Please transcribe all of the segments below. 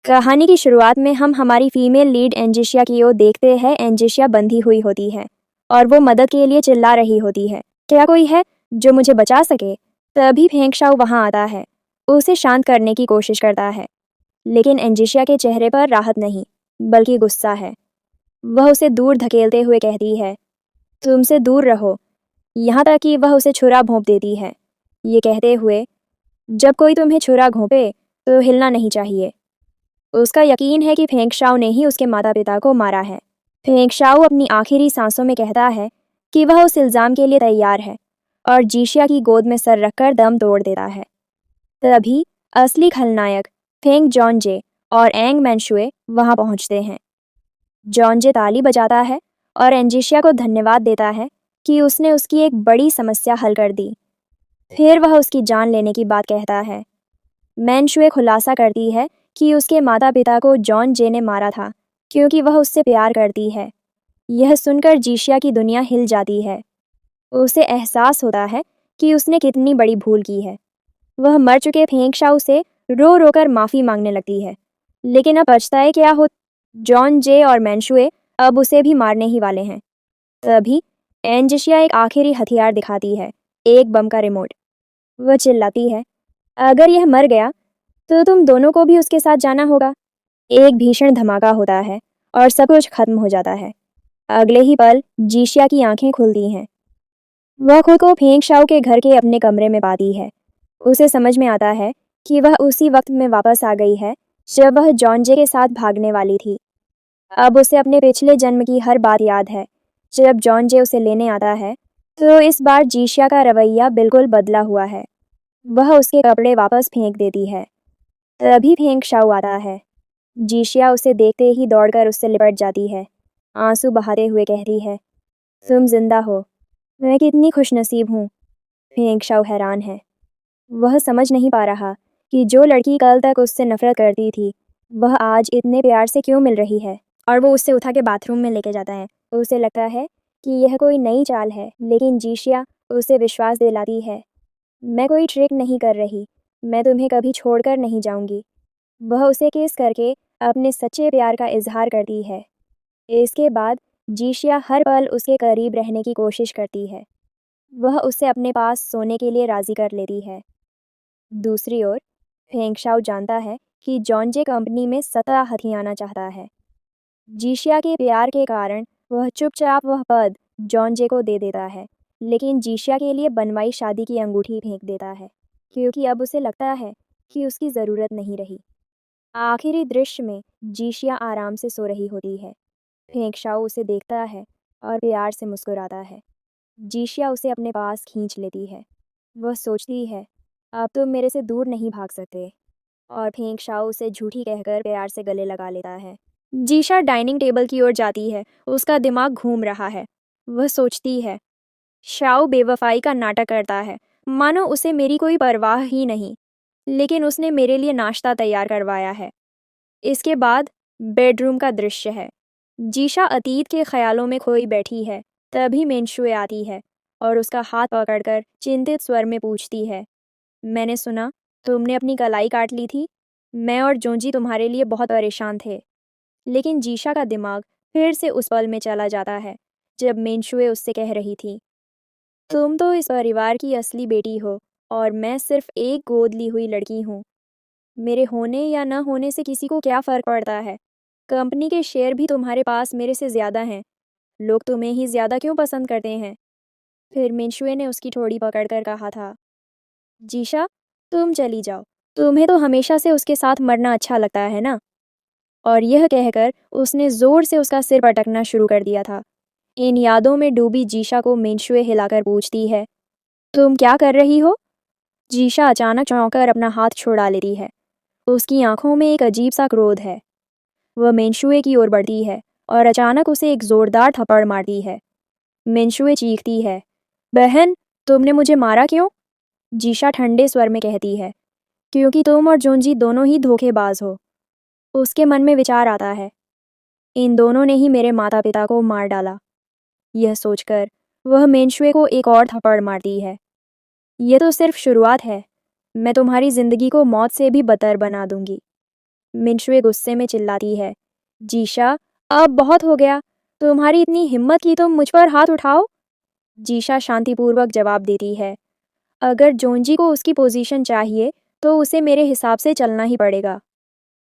कहानी की शुरुआत में हम हमारी फीमेल लीड एंजिशिया की ओर देखते हैं। एंजिशिया बंधी हुई होती है और वो मदद के लिए चिल्ला रही होती है, क्या कोई है जो मुझे बचा सके? तभी फेंगशाओ वहां आता है, उसे शांत करने की कोशिश करता है, लेकिन एंजिशिया के चेहरे पर राहत नहीं, बल्कि गुस्सा है। वह उसे दूर धकेलते हुए कहती है, तुमसे दूर रहो, यहाँ तक कि वह उसे छुरा भोंप देती है, ये कहते हुए, जब कोई तुम्हें छुरा घोंपे तो हिलना नहीं चाहिए। उसका यकीन है कि फेंगशाओ ने ही उसके माता पिता को मारा है। फेंगशाओ अपनी आखिरी सांसों में कहता है कि वह उस इल्ज़ाम के लिए तैयार है और जीशिया की गोद में सर रखकर दम तोड़ देता है। तभी असली खलनायक फेंग जॉनजे और एंग मैनशुए वहां पहुंचते हैं। जॉनजे ताली बजाता है और एंजिशिया को धन्यवाद देता है कि उसने उसकी एक बड़ी समस्या हल कर दी। फिर वह उसकी जान लेने की बात कहता है। मैनशुए खुलासा करती है कि उसके माता पिता को जॉन जे ने मारा था क्योंकि वह उससे प्यार करती है। यह सुनकर जीशिया की दुनिया हिल जाती है। उसे एहसास होता है कि उसने कितनी बड़ी भूल की है। वह मर चुके फेंगशाओ से रो रो कर माफ़ी मांगने लगती है, लेकिन अब पछताए क्या हो। जॉन जे और मैनशुए अब उसे भी मारने ही वाले हैं। तभी एंजिशिया एक आखिरी हथियार दिखाती है, एक बम का रिमोट। वह चिल्लाती है, अगर यह मर गया तो तुम दोनों को भी उसके साथ जाना होगा। एक भीषण धमाका होता है और सब कुछ खत्म हो जाता है। अगले ही पल जीशिया की आंखें खुलती हैं। वह खुद को फेंगशाओ के घर के अपने कमरे में पाती है। उसे समझ में आता है कि वह उसी वक्त में वापस आ गई है जब वह जॉनजे के साथ भागने वाली थी। अब उसे अपने पिछले जन्म की हर बात याद है। जब जॉनजे उसे लेने आता है तो इस बार जीशिया का रवैया बिल्कुल बदला हुआ है। वह उसके कपड़े वापस फेंक देती है। तभी फेंगशाओ आता है। जीशिया उसे देखते ही दौड़कर उससे लिपट जाती है, आंसू बहाते हुए कहती है, तुम जिंदा हो, मैं कितनी खुशनसीब हूँ। फेंगशाओ हैरान है। वह समझ नहीं पा रहा कि जो लड़की कल तक उससे नफरत करती थी, वह आज इतने प्यार से क्यों मिल रही है। और वो उससे उठा के बाथरूम में लेके जाता है। उसे लगता है कि यह कोई नई चाल है, लेकिन जीशिया उसे विश्वास दिलाती है, मैं कोई ट्रिक नहीं कर रही, मैं तुम्हें कभी छोड़कर नहीं जाऊंगी। वह उसे किस करके अपने सच्चे प्यार का इजहार करती है। इसके बाद जीशिया हर पल उसके करीब रहने की कोशिश करती है। वह उसे अपने पास सोने के लिए राजी कर लेती है। दूसरी ओर फेंगशाओ जानता है कि जॉनजे कंपनी में सत्ता हथियाना चाहता है। जीशिया के प्यार के कारण वह चुपचाप वह पद जॉनजे को दे देता है, लेकिन जीशिया के लिए बनवाई शादी की अंगूठी फेंक देता है, क्योंकि अब उसे लगता है कि उसकी ज़रूरत नहीं रही। आखिरी दृश्य में जीशिया आराम से सो रही होती है। फेंगशाओ उसे देखता है और प्यार से मुस्कुराता है। जीशिया उसे अपने पास खींच लेती है। वह सोचती है, अब तुम मेरे से दूर नहीं भाग सकते, और फेंगशाओ उसे झूठी कहकर प्यार से गले लगा लेता है। जीशा डाइनिंग टेबल की ओर जाती है। उसका दिमाग घूम रहा है। वह सोचती है, शाओ बेवफाई का नाटक करता है, मानो उसे मेरी कोई परवाह ही नहीं, लेकिन उसने मेरे लिए नाश्ता तैयार करवाया है। इसके बाद बेडरूम का दृश्य है। जीशा अतीत के ख्यालों में खोई बैठी है। तभी मेनशुए आती है और उसका हाथ पकड़कर चिंतित स्वर में पूछती है, मैंने सुना तुमने अपनी कलाई काट ली थी। मैं और जोंजी तुम्हारे लिए बहुत परेशान थे। लेकिन जीशा का दिमाग फिर से उस पल में चला जाता है जब मेनशुए उससे कह रही थी, तुम तो इस परिवार की असली बेटी हो और मैं सिर्फ एक गोद ली हुई लड़की हूँ। मेरे होने या न होने से किसी को क्या फ़र्क पड़ता है। कंपनी के शेयर भी तुम्हारे पास मेरे से ज़्यादा हैं। लोग तुम्हें ही ज़्यादा क्यों पसंद करते हैं। फिर मिनशुए ने उसकी ठोड़ी पकड़कर कहा था, जीशा तुम चली जाओ, तुम्हें तो हमेशा से उसके साथ मरना अच्छा लगता है ना। और यह कहकर उसने ज़ोर से उसका सिर पटकना शुरू कर दिया था। इन यादों में डूबी जीशा को मिनशुए हिलाकर पूछती है, तुम क्या कर रही हो। जीशा अचानक चौंककर अपना हाथ छुड़ा लेती है। उसकी आंखों में एक अजीब सा क्रोध है। वह मेनशुए की ओर बढ़ती है और अचानक उसे एक जोरदार थप्पड़ मारती है। मेनशुए चीखती है, बहन तुमने मुझे मारा क्यों। जीशा ठंडे स्वर में कहती है, क्योंकि तुम और जोंजी दोनों ही धोखेबाज हो। उसके मन में विचार आता है, इन दोनों ने ही मेरे माता पिता को मार डाला। यह सोचकर वह मेनशुए को एक और थप्पड़ मारती है। यह तो सिर्फ शुरुआत है, मैं तुम्हारी जिंदगी को मौत से भी बदतर बना दूंगी। मिनशुए गुस्से में चिल्लाती है, जीशा, अब बहुत हो गया। तुम्हारी इतनी हिम्मत की तुम मुझ पर हाथ उठाओ। जीशा शांतिपूर्वक जवाब देती है, अगर जोंजी को उसकी पोजीशन चाहिए तो उसे मेरे हिसाब से चलना ही पड़ेगा।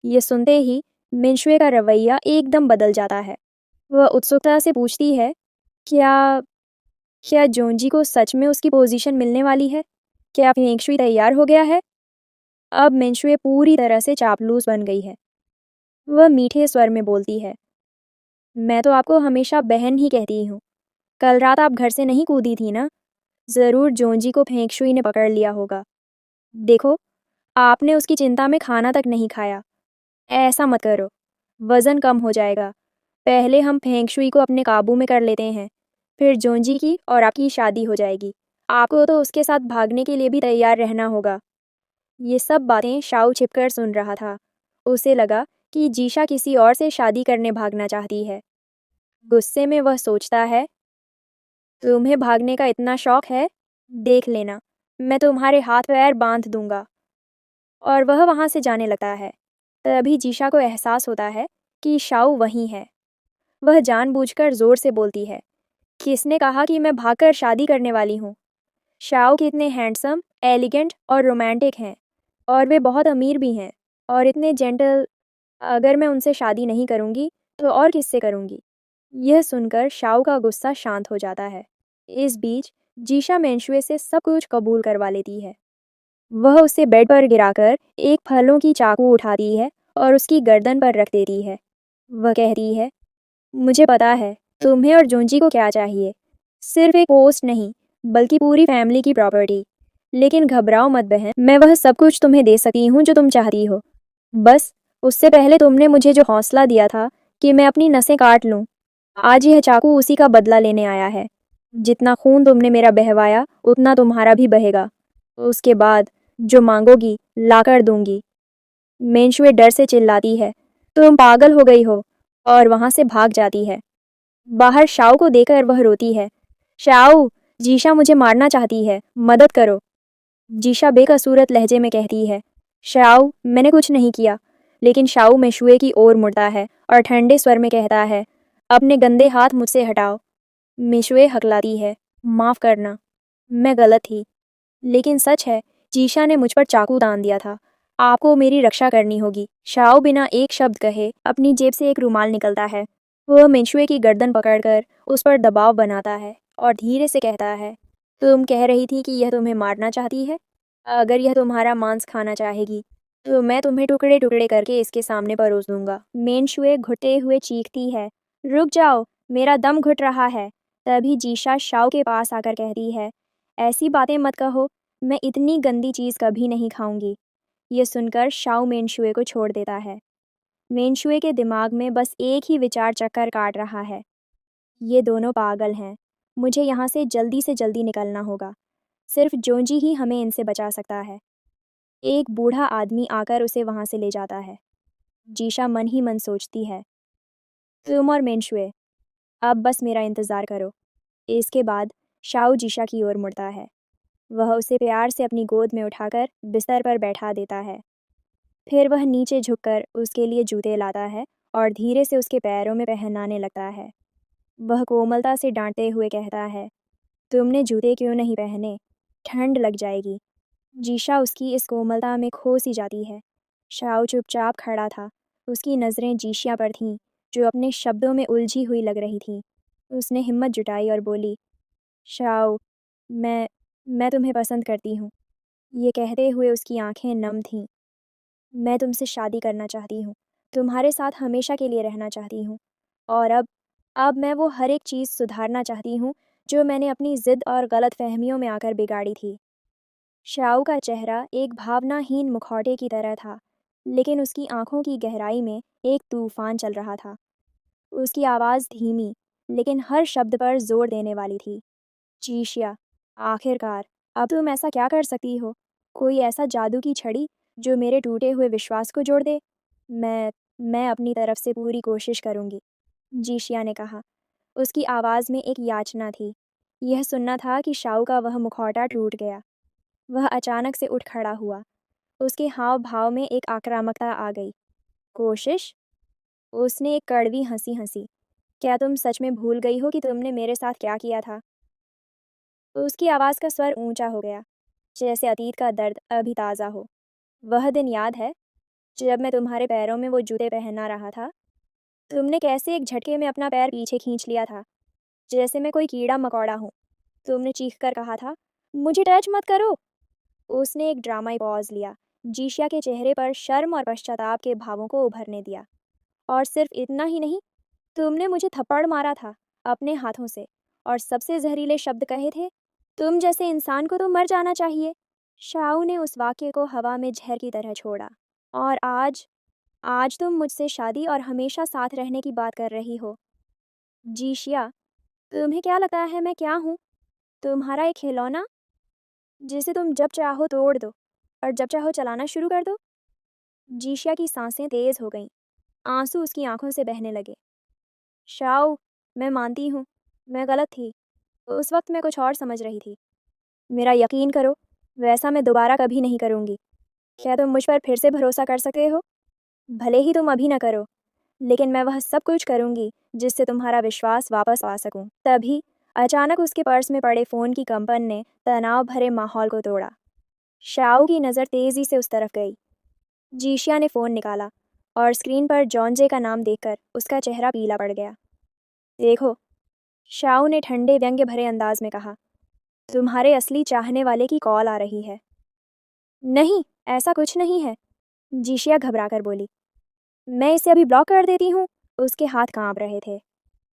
ये सुनते ही मिनशुए का रवैया एकदम बदल जाता है। वह उत्सुकता से पूछती है, क्या क्या जोंजी को सच में उसकी पोजीशन मिलने वाली है? क्या फेंगशुई तैयार हो गया है? अब मिनशुए पूरी तरह से चापलूस बन गई है। वह मीठे स्वर में बोलती है, मैं तो आपको हमेशा बहन ही कहती हूँ। कल रात आप घर से नहीं कूदी थी ना? ज़रूर जोंजी को फेंगशुई ने पकड़ लिया होगा। देखो, आपने उसकी चिंता में खाना तक नहीं खाया। ऐसा मत करो, वज़न कम हो जाएगा। पहले हम फेंगशुई को अपने काबू में कर लेते हैं, फिर जोंजी की और आपकी शादी हो जाएगी। आपको तो उसके साथ भागने के लिए भी तैयार रहना होगा। ये सब बातें शाओ छिपकर सुन रहा था। उसे लगा कि जीशा किसी और से शादी करने भागना चाहती है। गुस्से में वह सोचता है, तुम्हें भागने का इतना शौक है? देख लेना, मैं तुम्हारे हाथ पैर बांध दूंगा। और वह वहां से जाने लगता है। तभी जीशा को एहसास होता है कि शाओ वहीं है। वह जानबूझकर जोर से बोलती है, किसने कहा कि मैं भागकर शादी करने वाली हूँ? शाओ कितने हैंडसम, एलिगेंट और रोमांटिक हैं, और वे बहुत अमीर भी हैं, और इतने जेंटल। अगर मैं उनसे शादी नहीं करूँगी तो और किससे करूँगी? यह सुनकर शाओ का गुस्सा शांत हो जाता है। इस बीच जीशा मेंशुए से सब कुछ कबूल करवा लेती है। वह उसे बेड पर गिराकर एक फलों की चाकू उठाती है और उसकी गर्दन पर रख देती है। वह कहती है, मुझे पता है तुम्हें और जोंजी को क्या चाहिए। सिर्फ एक पोस्ट नहीं, बल्कि पूरी फैमिली की प्रॉपर्टी। लेकिन घबराओ मत बहन, मैं वह सब कुछ तुम्हें दे सकती हूँ जो तुम चाहती हो। बस उससे पहले तुमने मुझे जो हौसला दिया था कि मैं अपनी नसें काट लूँ, आज यह चाकू उसी का बदला लेने आया है। जितना खून तुमने मेरा बहवाया उतना तुम्हारा भी बहेगा। उसके बाद जो मांगोगी लाकर दूंगी। मेंशुए डर से चिल्लाती है, तुम पागल हो गई हो, और वहां से भाग जाती है। बाहर शाओ को देखकर वह रोती है, शाओ, जीशा मुझे मारना चाहती है, मदद करो। जीशा बेकसूरत लहजे में कहती है, शाओ, मैंने कुछ नहीं किया। लेकिन शाओ मेशुए की ओर मुड़ता है और ठंडे स्वर में कहता है, अपने गंदे हाथ मुझसे हटाओ। मेशुए हकलाती है, माफ़ करना, मैं गलत थी। लेकिन सच है, जीशा ने मुझ पर चाकू तान दिया था। आपको मेरी रक्षा करनी होगी। शाओ बिना एक शब्द कहे अपनी जेब से एक रुमाल निकलता है। वह मेशुए की गर्दन पकड़कर उस पर दबाव बनाता है और धीरे से कहता है, तुम कह रही थी कि यह तुम्हें मारना चाहती है। अगर यह तुम्हारा मांस खाना चाहेगी तो मैं तुम्हें टुकड़े टुकड़े करके इसके सामने परोस दूंगा। मेनशुए घुटते हुए चीखती है, रुक जाओ, मेरा दम घुट रहा है। तभी जीशा शाओ के पास आकर कहती है, ऐसी बातें मत कहो, मैं इतनी गंदी चीज़ कभी नहीं खाऊंगी। ये सुनकर शाओ मेनशुए को छोड़ देता है। मेनशुए के दिमाग में बस एक ही विचार चक्कर काट रहा है, ये दोनों पागल हैं। मुझे यहाँ से जल्दी निकलना होगा। सिर्फ जोंजी ही हमें इनसे बचा सकता है। एक बूढ़ा आदमी आकर उसे वहाँ से ले जाता है। जीशा मन ही मन सोचती है, तुम और मेनशुए अब बस मेरा इंतज़ार करो। इसके बाद शाओ जीशा की ओर मुड़ता है। वह उसे प्यार से अपनी गोद में उठाकर बिस्तर पर बैठा देता है। फिर वह नीचे झुककर उसके लिए जूते लाता है और धीरे से उसके पैरों में पहनाने लगता है। वह कोमलता से डांटते हुए कहता है, तुमने जूते क्यों नहीं पहने? ठंड लग जाएगी। जीशा उसकी इस कोमलता में खो सी जाती है। शाओ चुपचाप खड़ा था। उसकी नज़रें जीशिया पर थीं, जो अपने शब्दों में उलझी हुई लग रही थीं। उसने हिम्मत जुटाई और बोली, शाओ, मैं मैं तुम्हें पसंद करती हूँ। ये कहते हुए उसकी आंखें नम थीं। मैं तुमसे शादी करना चाहती हूँ, तुम्हारे साथ हमेशा के लिए रहना चाहती हूँ। और अब मैं वो हर एक चीज़ सुधारना चाहती हूँ जो मैंने अपनी ज़िद और गलत फहमियों में आकर बिगाड़ी थी। शाओ का चेहरा एक भावनाहीन मुखौटे की तरह था, लेकिन उसकी आंखों की गहराई में एक तूफान चल रहा था। उसकी आवाज़ धीमी, लेकिन हर शब्द पर जोर देने वाली थी। चीशिया, आखिरकार, अब तुम ऐसा क्या कर सकती हो? कोई ऐसा जादू की छड़ी जो मेरे टूटे हुए विश्वास को जोड़ दे? मैं अपनी तरफ से पूरी कोशिश करूंगी, जीशिया ने कहा। उसकी आवाज़ में एक याचना थी। यह सुनना था कि शाओ का वह मुखौटा टूट गया। वह अचानक से उठ खड़ा हुआ। उसके हाव भाव में एक आक्रामकता आ गई। कोशिश? उसने एक कड़वी हंसी हंसी। क्या तुम सच में भूल गई हो कि तुमने मेरे साथ क्या किया था? उसकी आवाज़ का स्वर ऊंचा हो गया, जैसे अतीत का दर्द अभी ताज़ा हो। वह दिन याद है जब मैं तुम्हारे पैरों में वो जूते पहना रहा था? तुमने कैसे एक झटके में अपना पैर पीछे खींच लिया था, जैसे मैं कोई कीड़ा मकोड़ा हूँ। तुमने चीख कर कहा था, मुझे टच मत करो। उसने एक ड्रामाई पॉज लिया, जीशिया के चेहरे पर शर्म और पश्चाताप के भावों को उभरने दिया। और सिर्फ इतना ही नहीं, तुमने मुझे थप्पड़ मारा था अपने हाथों से, और सबसे जहरीले शब्द कहे थे, तुम जैसे इंसान को तो मर जाना चाहिए। शाऊ ने उस वाक्य को हवा में जहर की तरह छोड़ा। और आज आज तुम मुझसे शादी और हमेशा साथ रहने की बात कर रही हो। जीशिया, तुम्हें क्या लगता है मैं क्या हूँ? तुम्हारा एक खिलौना जिसे तुम जब चाहो तोड़ दो और जब चाहो चलाना शुरू कर दो? जीशिया की सांसें तेज हो गईं, आंसू उसकी आंखों से बहने लगे। शाओ, मैं मानती हूँ, मैं गलत थी। उस वक्त मैं कुछ और समझ रही थी। मेरा यकीन करो, वैसा मैं दोबारा कभी नहीं करूँगी। क्या तुम मुझ पर फिर से भरोसा कर सकते हो? भले ही तुम अभी न करो, लेकिन मैं वह सब कुछ करूँगी जिससे तुम्हारा विश्वास वापस आ सकूँ। तभी अचानक उसके पर्स में पड़े फ़ोन की कंपन ने तनाव भरे माहौल को तोड़ा। शाओ की नज़र तेज़ी से उस तरफ गई। जीशिया ने फ़ोन निकाला और स्क्रीन पर जॉनजे का नाम देखकर उसका चेहरा पीला पड़ गया। देखो, शाओ ने ठंडे व्यंग्य भरे अंदाज में कहा, तुम्हारे असली चाहने वाले की कॉल आ रही है। नहीं, ऐसा कुछ नहीं है, जीशिया घबराकर बोली। मैं इसे अभी ब्लॉक कर देती हूँ। उसके हाथ कांप रहे थे।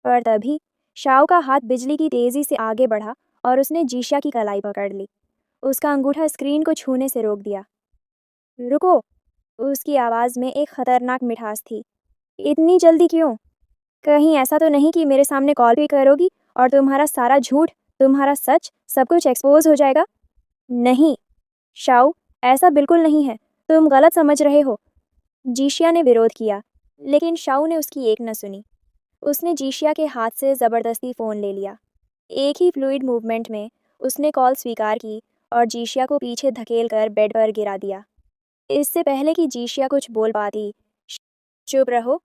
पर तभी शाओ का हाथ बिजली की तेज़ी से आगे बढ़ा और उसने जीशिया की कलाई पकड़ ली। उसका अंगूठा स्क्रीन को छूने से रोक दिया। रुको, उसकी आवाज़ में एक खतरनाक मिठास थी। इतनी जल्दी क्यों? कहीं ऐसा तो नहीं कि मेरे सामने कॉल भी करोगी और तुम्हारा सारा झूठ, तुम्हारा सच, सब कुछ एक्सपोज हो जाएगा? नहीं, शाओ, ऐसा बिल्कुल नहीं है। तुम गलत समझ रहे हो। जीशिया ने विरोध किया, लेकिन शाओ ने उसकी एक न सुनी। उसने जीशिया के हाथ से ज़बरदस्ती फ़ोन ले लिया। एक ही फ्लूइड मूवमेंट में उसने कॉल स्वीकार की और जीशिया को पीछे धकेल कर बेड पर गिरा दिया। इससे पहले कि जीशिया कुछ बोल पाती, चुप रहो,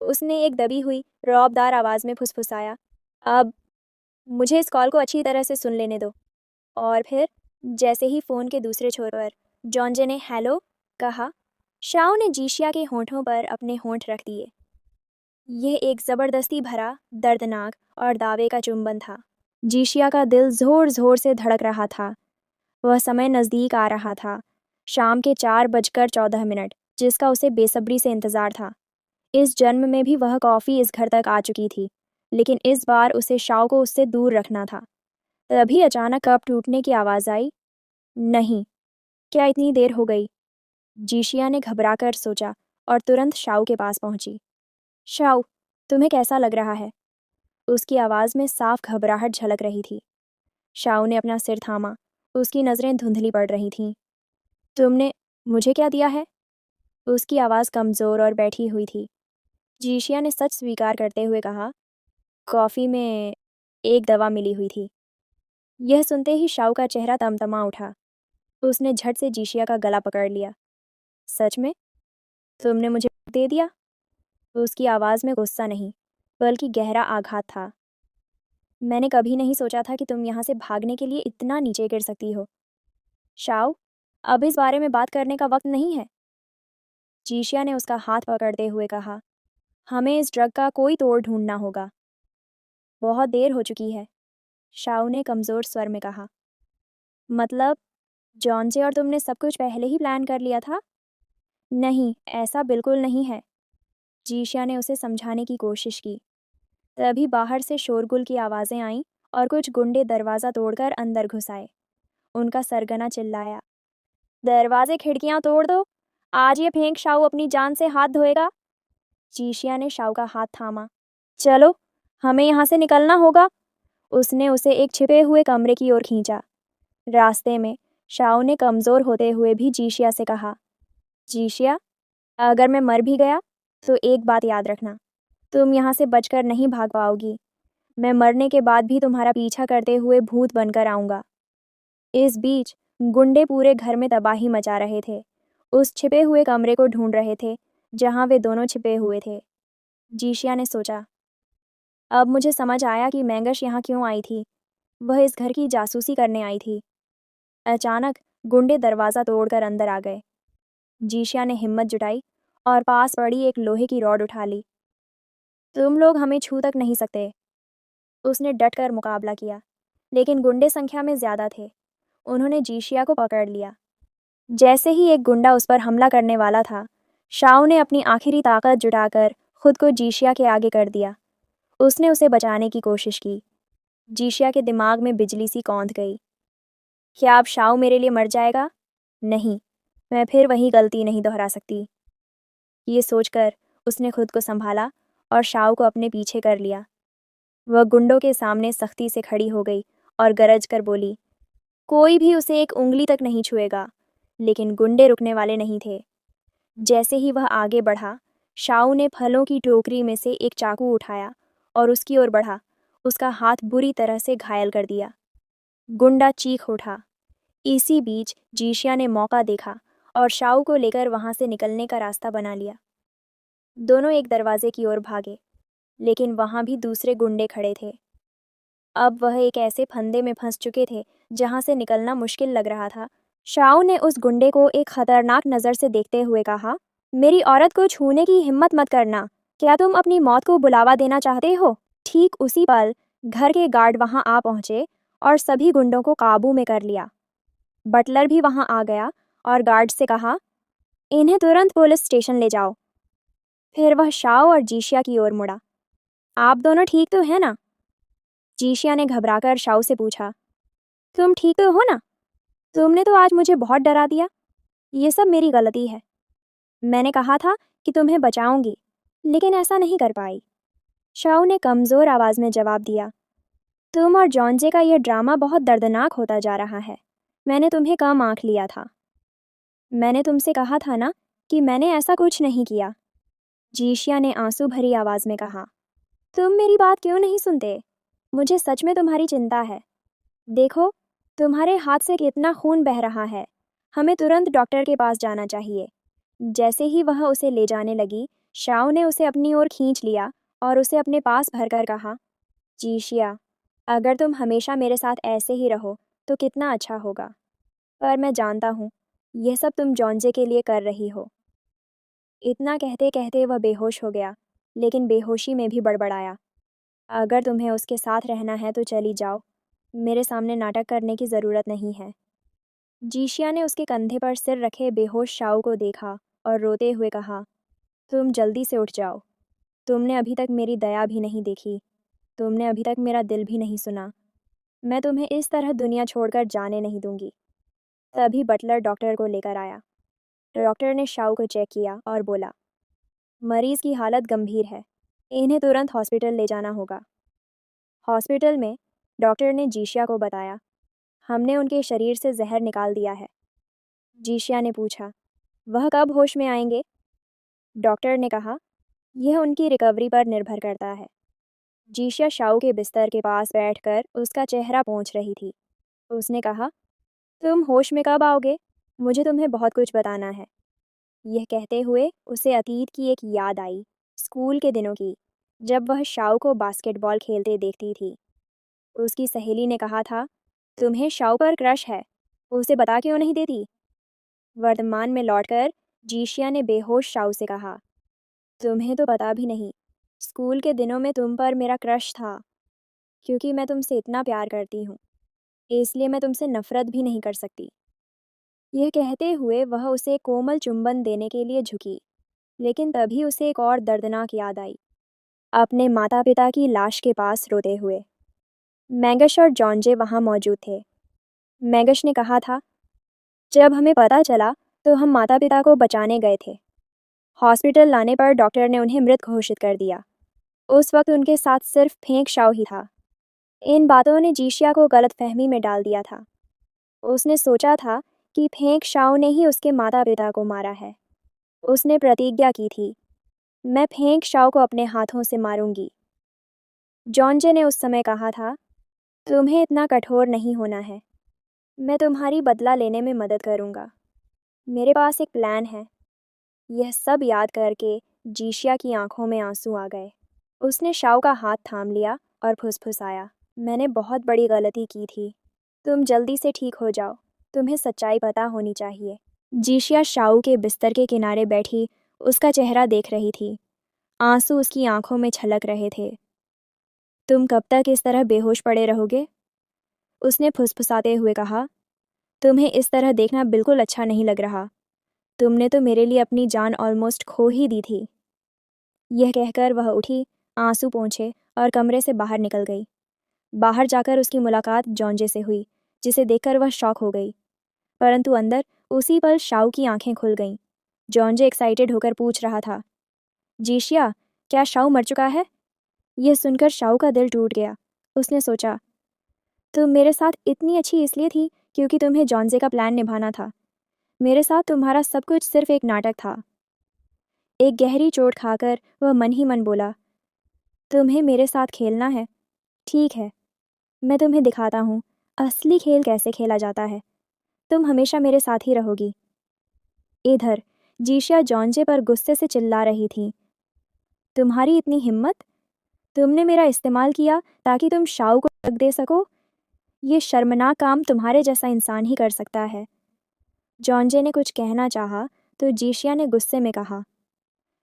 उसने एक दबी हुई रौबदार आवाज़ में फुसफुसाया। अब मुझे इस कॉल को अच्छी तरह से सुन लेने दो। और फिर जैसे ही फ़ोन के दूसरे छोर पर जॉनजे ने हेलो कहा, शाओ ने जीशिया के होंठों पर अपने होंठ रख दिए। यह एक ज़बरदस्ती भरा, दर्दनाक और दावे का चुंबन था। जीशिया का दिल ज़ोर ज़ोर से धड़क रहा था। वह समय नज़दीक आ रहा था, शाम के 4:14, जिसका उसे बेसब्री से इंतज़ार था। इस जन्म में भी वह कॉफ़ी इस घर तक आ चुकी थी, लेकिन इस बार उसे शाओ को उससे दूर रखना था। तभी अचानक कप टूटने की आवाज़ आई। नहीं, क्या इतनी देर हो गई? जीशिया ने घबराकर सोचा और तुरंत शाओ के पास पहुंची। शाओ, तुम्हें कैसा लग रहा है? उसकी आवाज़ में साफ घबराहट झलक रही थी। शाओ ने अपना सिर थामा, उसकी नज़रें धुंधली पड़ रही थीं। तुमने मुझे क्या दिया है? उसकी आवाज़ कमज़ोर और बैठी हुई थी। जीशिया ने सच स्वीकार करते हुए कहा, कॉफ़ी में एक दवा मिली हुई थी। यह सुनते ही शाओ का चेहरा तमतमा उठा। उसने झट से जीशिया का गला पकड़ लिया। सच में? तुमने मुझे दे दिया? उसकी आवाज़ में गुस्सा नहीं, बल्कि गहरा आघात था। मैंने कभी नहीं सोचा था कि तुम यहाँ से भागने के लिए इतना नीचे गिर सकती हो। शाओ, अब इस बारे में बात करने का वक्त नहीं है। जीशिया ने उसका हाथ पकड़ते हुए कहा, हमें इस ड्रग का कोई तोड़ ढूंढना होगा। बहुत देर हो चुकी है, शाओ ने कमज़ोर स्वर में कहा। मतलब जॉनजे और तुमने सब कुछ पहले ही प्लान कर लिया था? नहीं, ऐसा बिल्कुल नहीं है। जीशिया ने उसे समझाने की कोशिश की। तभी बाहर से शोरगुल की आवाज़ें आईं और कुछ गुंडे दरवाज़ा तोड़कर अंदर घुस आए। उनका सरगना चिल्लाया, दरवाजे खिड़कियां तोड़ दो, आज ये फेंक शाओ अपनी जान से हाथ धोएगा। जीशिया ने शाओ का हाथ थामा। चलो, हमें यहाँ से निकलना होगा। उसने उसे एक छिपे हुए कमरे की ओर खींचा। रास्ते में शाओ ने कमज़ोर होते हुए भी जीशिया से कहा, जीशिया, अगर मैं मर भी गया तो एक बात याद रखना, तुम यहाँ से बचकर नहीं भाग पाओगी। मैं मरने के बाद भी तुम्हारा पीछा करते हुए भूत बनकर आऊँगा। इस बीच गुंडे पूरे घर में तबाही मचा रहे थे, उस छिपे हुए कमरे को ढूंढ रहे थे जहाँ वे दोनों छिपे हुए थे। जीशिया ने सोचा, अब मुझे समझ आया कि मैंगश यहाँ क्यों आई थी। वह इस घर की जासूसी करने आई थी। अचानक गुंडे दरवाज़ा तोड़कर अंदर आ गए। जीशिया ने हिम्मत जुटाई और पास पड़ी एक लोहे की रॉड उठा ली। तुम लोग हमें छू तक नहीं सकते, उसने डटकर मुकाबला किया। लेकिन गुंडे संख्या में ज़्यादा थे। उन्होंने जीशिया को पकड़ लिया। जैसे ही एक गुंडा उस पर हमला करने वाला था, शाओ ने अपनी आखिरी ताकत जुटाकर खुद को जीशिया के आगे कर दिया। उसने उसे बचाने की कोशिश की। जीशिया के दिमाग में बिजली सी कौंध गई। क्या अब शाओ मेरे लिए मर जाएगा? नहीं, मैं फिर वही गलती नहीं दोहरा सकती। ये सोचकर उसने खुद को संभाला और शाओ को अपने पीछे कर लिया। वह गुंडों के सामने सख्ती से खड़ी हो गई और गरज कर बोली, कोई भी उसे एक उंगली तक नहीं छुएगा। लेकिन गुंडे रुकने वाले नहीं थे। जैसे ही वह आगे बढ़ा, शाओ ने फलों की टोकरी में से एक चाकू उठाया और उसकी ओर बढ़ा। उसका हाथ बुरी तरह से घायल कर दिया। गुंडा चीख उठा। इसी बीच जीशिया ने मौका देखा और शाओ को लेकर वहां से निकलने का रास्ता बना लिया। दोनों एक दरवाजे की ओर भागे, लेकिन वहां भी दूसरे गुंडे खड़े थे। अब वह एक ऐसे फंदे में फंस चुके थे जहां से निकलना मुश्किल लग रहा था। शाओ ने उस गुंडे को एक खतरनाक नज़र से देखते हुए कहा, मेरी औरत को छूने की हिम्मत मत करना। क्या तुम अपनी मौत को बुलावा देना चाहते हो? ठीक उसी पल घर के गार्ड वहां आ पहुंचे और सभी गुंडों को काबू में कर लिया। बटलर भी वहां आ गया और गार्ड से कहा, इन्हें तुरंत पुलिस स्टेशन ले जाओ। फिर वह शाओ और जीशिया की ओर मुड़ा। आप दोनों ठीक तो हैं ना? जीशिया ने घबराकर शाओ से पूछा, तुम ठीक तो हो ना? तुमने तो आज मुझे बहुत डरा दिया। ये सब मेरी गलती है। मैंने कहा था कि तुम्हें बचाऊंगी, लेकिन ऐसा नहीं कर पाई। शाओ ने कमज़ोर आवाज़ में जवाब दिया, तुम और जॉन्जे का यह ड्रामा बहुत दर्दनाक होता जा रहा है। मैंने तुम्हें कम आंक लिया था। मैंने तुमसे कहा था ना कि मैंने ऐसा कुछ नहीं किया। जीशिया ने आंसू भरी आवाज़ में कहा, तुम मेरी बात क्यों नहीं सुनते? मुझे सच में तुम्हारी चिंता है। देखो, तुम्हारे हाथ से कितना खून बह रहा है। हमें तुरंत डॉक्टर के पास जाना चाहिए। जैसे ही वह उसे ले जाने लगी, शाओ ने उसे अपनी ओर खींच लिया और उसे अपने पास भरकर कहा, जीशिया, अगर तुम हमेशा मेरे साथ ऐसे ही रहो तो कितना अच्छा होगा। पर मैं जानता हूँ, यह सब तुम जॉन्जे के लिए कर रही हो। इतना कहते कहते वह बेहोश हो गया, लेकिन बेहोशी में भी बड़बड़ाया, अगर तुम्हें उसके साथ रहना है तो चली जाओ। मेरे सामने नाटक करने की ज़रूरत नहीं है। जीशिया ने उसके कंधे पर सिर रखे बेहोश शाओ को देखा और रोते हुए कहा, तुम जल्दी से उठ जाओ। तुमने अभी तक मेरी दया भी नहीं देखी। तुमने अभी तक मेरा दिल भी नहीं सुना। मैं तुम्हें इस तरह दुनिया छोड़कर जाने नहीं दूंगी। तभी बटलर डॉक्टर को लेकर आया। डॉक्टर ने शाओ को चेक किया और बोला, मरीज़ की हालत गंभीर है। इन्हें तुरंत हॉस्पिटल ले जाना होगा। हॉस्पिटल में डॉक्टर ने जीशिया को बताया, हमने उनके शरीर से जहर निकाल दिया है। जीशिया ने पूछा, वह कब होश में आएंगे? डॉक्टर ने कहा, यह उनकी रिकवरी पर निर्भर करता है। जीशिया शाओ के बिस्तर के पास बैठकर उसका चेहरा पोंछ रही थी। उसने कहा, तुम होश में कब आओगे? मुझे तुम्हें बहुत कुछ बताना है। यह कहते हुए उसे अतीत की एक याद आई, स्कूल के दिनों की, जब वह शाओ को बास्केटबॉल खेलते देखती थी। उसकी सहेली ने कहा था, तुम्हें शाओ पर क्रश है, उसे बता क्यों नहीं देती? वर्तमान में लौटकर जीशिया ने बेहोश शाओ से कहा, तुम्हें तो पता भी नहीं, स्कूल के दिनों में तुम पर मेरा क्रश था। क्योंकि मैं तुमसे इतना प्यार करती हूँ, इसलिए मैं तुमसे नफरत भी नहीं कर सकती। यह कहते हुए वह उसे कोमल चुंबन देने के लिए झुकी, लेकिन तभी उसे एक और दर्दनाक याद आई, अपने माता पिता की लाश के पास रोते हुए। मैगश और जॉन्जे वहाँ मौजूद थे। मैगश ने कहा था, जब हमें पता चला तो हम माता पिता को बचाने गए थे। हॉस्पिटल लाने पर डॉक्टर ने उन्हें मृत घोषित कर दिया। उस वक्त उनके साथ सिर्फ फेंक शाओ ही था। इन बातों ने जीशिया को गलतफहमी में डाल दिया था। उसने सोचा था कि फेंक शाओ ने ही उसके माता पिता को मारा है। उसने प्रतिज्ञा की थी, मैं फेंक शाओ को अपने हाथों से मारूंगी। जॉन्जे ने उस समय कहा था, तुम्हें इतना कठोर नहीं होना है। मैं तुम्हारी बदला लेने में मदद करूंगा। मेरे पास एक प्लान है। यह सब याद करके जीशिया की आंखों में आंसू आ गए। उसने शाओ का हाथ थाम लिया और फुसफुसाया, मैंने बहुत बड़ी गलती की थी। तुम जल्दी से ठीक हो जाओ, तुम्हें सच्चाई पता होनी चाहिए। जीशिया शाओ के बिस्तर के किनारे बैठी उसका चेहरा देख रही थी। आंसू उसकी आंखों में छलक रहे थे। तुम कब तक इस तरह बेहोश पड़े रहोगे? उसने फुसफुसाते हुए कहा, तुम्हें इस तरह देखना बिल्कुल अच्छा नहीं लग रहा। तुमने तो मेरे लिए अपनी जान ऑलमोस्ट खो ही दी थी। यह कहकर वह उठी, आंसू पोंछे और कमरे से बाहर निकल गई। बाहर जाकर उसकी मुलाकात जॉन्जे से हुई, जिसे देखकर वह शॉक हो गई। परंतु अंदर उसी पल शाओ की आंखें खुल गईं। जॉन्जे एक्साइटेड होकर पूछ रहा था, जीशिया, क्या शाओ मर चुका है? यह सुनकर शाओ का दिल टूट गया। उसने सोचा, तुम मेरे साथ इतनी अच्छी इसलिए थी क्योंकि तुम्हें जॉन्जे का प्लान निभाना था। मेरे साथ तुम्हारा सब कुछ सिर्फ एक नाटक था। एक गहरी चोट खाकर वह मन ही मन बोला, तुम्हें मेरे साथ खेलना है? ठीक है, मैं तुम्हें दिखाता हूँ असली खेल कैसे खेला जाता है। तुम हमेशा मेरे साथ ही रहोगी। इधर जीशिया जॉन्जे पर गुस्से से चिल्ला रही थी, तुम्हारी इतनी हिम्मत? तुमने मेरा इस्तेमाल किया ताकि तुम शाओ को तक दे सको? ये शर्मनाक काम तुम्हारे जैसा इंसान ही कर सकता है। जॉन्जे ने कुछ कहना चाहा तो जीशिया ने गुस्से में कहा,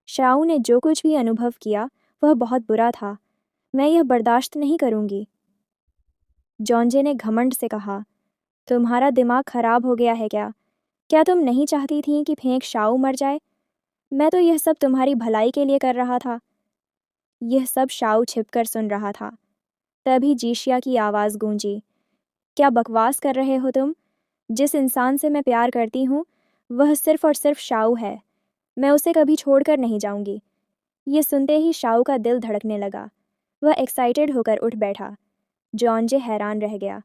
शाओ ने जो कुछ भी अनुभव किया वह बहुत बुरा था। मैं यह बर्दाश्त नहीं करूंगी। जॉन्जे ने घमंड से कहा, तुम्हारा दिमाग खराब हो गया है क्या? क्या तुम नहीं चाहती थी कि फेंक शाओ मर जाए? मैं तो यह सब तुम्हारी भलाई के लिए कर रहा था। यह सब शाओ छिपकर सुन रहा था। तभी जीशिया की आवाज़ गूंजी, क्या बकवास कर रहे हो तुम? जिस इंसान से मैं प्यार करती हूँ वह सिर्फ और सिर्फ शाओ है। मैं उसे कभी छोड़कर नहीं जाऊंगी। ये सुनते ही शाओ का दिल धड़कने लगा। वह एक्साइटेड होकर उठ बैठा। जॉन्जे हैरान रह गया।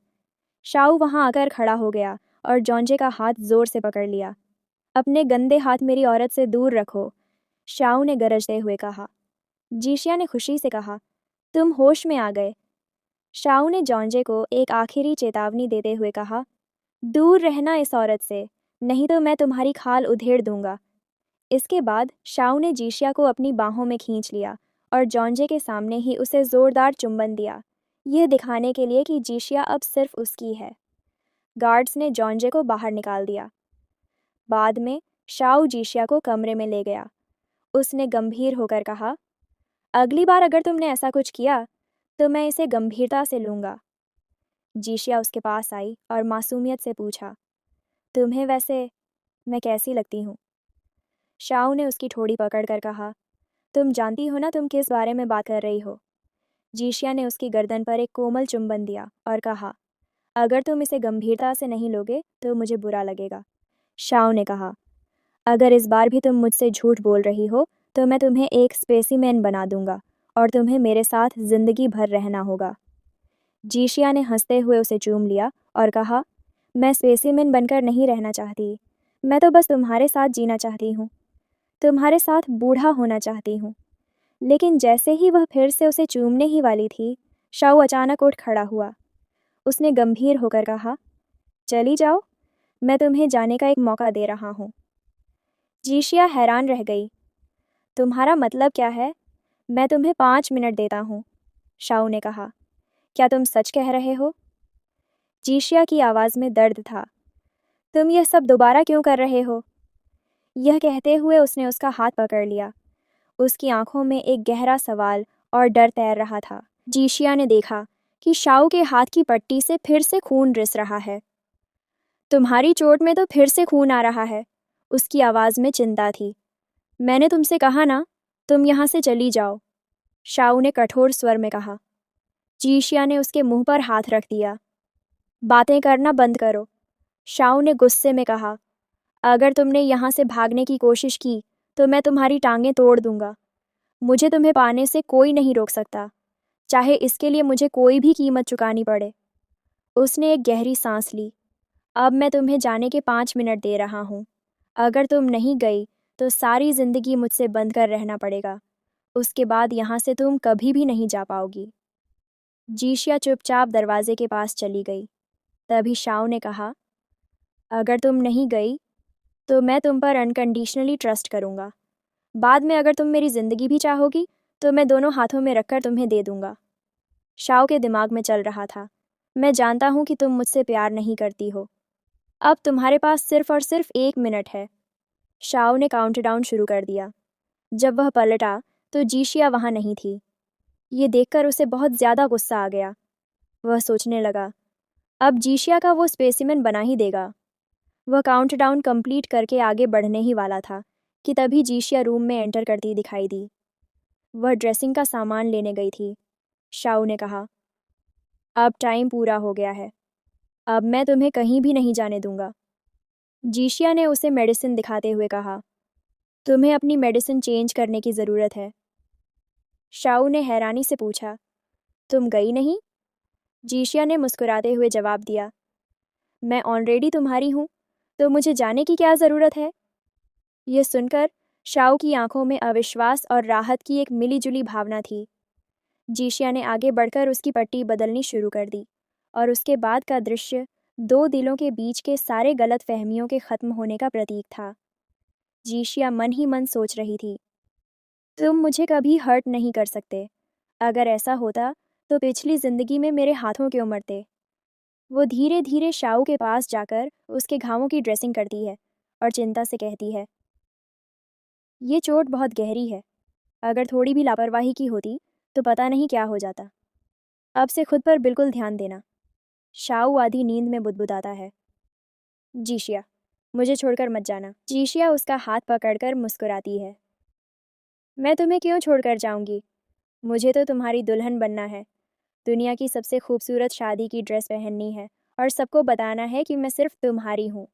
शाओ वहां आकर खड़ा हो गया और जॉन्जे का हाथ जोर से पकड़ लिया। अपने गंदे हाथ मेरी औरत से दूर रखो, शाओ ने गरजते हुए कहा। जीशिया ने खुशी से कहा, तुम होश में आ गए। शाओ ने जॉन्जे को एक आखिरी चेतावनी देते हुए कहा, दूर रहना इस औरत से, नहीं तो मैं तुम्हारी खाल उधेड़ दूंगा। इसके बाद शाओ ने जीशिया को अपनी बाहों में खींच लिया और जॉन्जे के सामने ही उसे जोरदार चुंबन दिया, यह दिखाने के लिए कि जीशिया अब सिर्फ उसकी है। गार्ड्स ने जॉन्जे को बाहर निकाल दिया। बाद में शाओ जीशिया को कमरे में ले गया। उसने गंभीर होकर कहा, अगली बार अगर तुमने ऐसा कुछ किया तो मैं इसे गंभीरता से लूँगा। जीशिया उसके पास आई और मासूमियत से पूछा, तुम्हें वैसे मैं कैसी लगती हूँ? शाओ ने उसकी ठोड़ी पकड़कर कहा, तुम जानती हो ना तुम किस बारे में बात कर रही हो। जीशिया ने उसकी गर्दन पर एक कोमल चुंबन दिया और कहा, अगर तुम इसे गंभीरता से नहीं लोगे तो मुझे बुरा लगेगा। शाओ ने कहा, अगर इस बार भी तुम मुझसे झूठ बोल रही हो तो मैं तुम्हें एक स्पेसीमैन बना दूंगा और तुम्हें मेरे साथ जिंदगी भर रहना होगा। जीशिया ने हंसते हुए उसे चूम लिया और कहा, मैं स्पेसीमैन बनकर नहीं रहना चाहती, मैं तो बस तुम्हारे साथ जीना चाहती हूँ, तुम्हारे साथ बूढ़ा होना चाहती हूँ। लेकिन जैसे ही वह फिर से उसे चूमने ही वाली थी, शाओ अचानक उठ खड़ा हुआ। उसने गंभीर होकर कहा, चली जाओ, मैं तुम्हें जाने का एक मौका दे रहा हूँ। जीशिया हैरान रह गई। तुम्हारा मतलब क्या है? मैं तुम्हें 5 मिनट देता हूँ, शाओ ने कहा। क्या तुम सच कह रहे हो? जीशिया की आवाज़ में दर्द था। तुम यह सब दोबारा क्यों कर रहे हो? यह कहते हुए उसने उसका हाथ पकड़ लिया। उसकी आंखों में एक गहरा सवाल और डर तैर रहा था। जीशिया ने देखा कि शाओ के हाथ की पट्टी से फिर से खून रिस रहा है। तुम्हारी चोट में तो फिर से खून आ रहा है, उसकी आवाज़ में चिंता थी। मैंने तुमसे कहा ना, तुम यहाँ से चली जाओ, शाओ ने कठोर स्वर में कहा। जीशिया ने उसके मुंह पर हाथ रख दिया। बातें करना बंद करो, शाओ ने गुस्से में कहा। अगर तुमने यहाँ से भागने की कोशिश की तो मैं तुम्हारी टांगें तोड़ दूंगा। मुझे तुम्हें पाने से कोई नहीं रोक सकता, चाहे इसके लिए मुझे कोई भी कीमत चुकानी पड़े। उसने एक गहरी सांस ली। अब मैं तुम्हें जाने के 5 मिनट दे रहा हूँ। अगर तुम नहीं गई तो सारी जिंदगी मुझसे बंद कर रहना पड़ेगा। उसके बाद यहाँ से तुम कभी भी नहीं जा पाओगी। जीशिया चुपचाप दरवाजे के पास चली गई। तभी शाओ ने कहा, अगर तुम नहीं गई तो मैं तुम पर अनकंडीशनली ट्रस्ट करूँगा। बाद में अगर तुम मेरी ज़िंदगी भी चाहोगी तो मैं दोनों हाथों में रखकर तुम्हें दे दूँगा। शाओ के दिमाग में चल रहा था, मैं जानता हूँ कि तुम मुझसे प्यार नहीं करती हो। अब तुम्हारे पास सिर्फ और सिर्फ 1 मिनट है। शाओ ने काउंटडाउन शुरू कर दिया। जब वह पलटा तो जीशिया वहाँ नहीं थी। ये देखकर उसे बहुत ज़्यादा गुस्सा आ गया। वह सोचने लगा, अब जीशिया का वो स्पेसिमेन बना ही देगा। वह काउंटडाउन कंप्लीट करके आगे बढ़ने ही वाला था कि तभी जीशिया रूम में एंटर करती दिखाई दी। वह ड्रेसिंग का सामान लेने गई थी। शाओ ने कहा, अब टाइम पूरा हो गया है, अब मैं तुम्हें कहीं भी नहीं जाने दूंगा। जीशिया ने उसे मेडिसिन दिखाते हुए कहा, तुम्हें अपनी मेडिसिन चेंज करने की ज़रूरत है। शाओ ने हैरानी से पूछा, तुम गई नहीं? जीशिया ने मुस्कुराते हुए जवाब दिया, मैं ऑलरेडी तुम्हारी हूँ, तो मुझे जाने की क्या ज़रूरत है? यह सुनकर शाओ की आंखों में अविश्वास और राहत की एक मिलीजुली भावना थी। जीशिया ने आगे बढ़कर उसकी पट्टी बदलनी शुरू कर दी और उसके बाद का दृश्य दो दिलों के बीच के सारे गलत फहमियों के ख़त्म होने का प्रतीक था। जीशिया मन ही मन सोच रही थी, तुम मुझे कभी हर्ट नहीं कर सकते। अगर ऐसा होता तो पिछली ज़िंदगी में मेरे हाथों क्यों मरते। वो धीरे धीरे शाओ के पास जाकर उसके घावों की ड्रेसिंग करती है और चिंता से कहती है, ये चोट बहुत गहरी है, अगर थोड़ी भी लापरवाही की होती तो पता नहीं क्या हो जाता। अब से खुद पर बिल्कुल ध्यान देना। शाओ आधी नींद में बुदबुदाता है, जीशिया, मुझे छोड़कर मत जाना। जीशिया उसका हाथ पकड़कर मुस्कुराती है, मैं तुम्हें क्यों छोड़कर जाऊंगी, मुझे तो तुम्हारी दुल्हन बनना है, दुनिया की सबसे खूबसूरत शादी की ड्रेस पहननी है और सबको बताना है कि मैं सिर्फ तुम्हारी हूँ।